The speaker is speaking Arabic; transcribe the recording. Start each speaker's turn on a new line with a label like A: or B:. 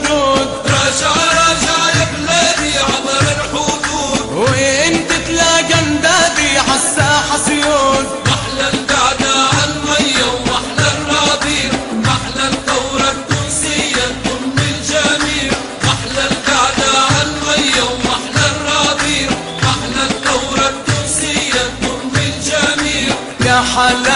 A: الحدود.
B: راجع راجع يا بلادي عبر الحدود،
A: وين تتلاقى اندادي عالساحة سيود.
B: محلى القعدة عالمية ومحلى الربيع، محلى الثورة التونسية تضم الجميع. محلى القعدة عالمية ومحلى الربيع، محلى الثورة التونسية تضم الجميع.
A: يا حلا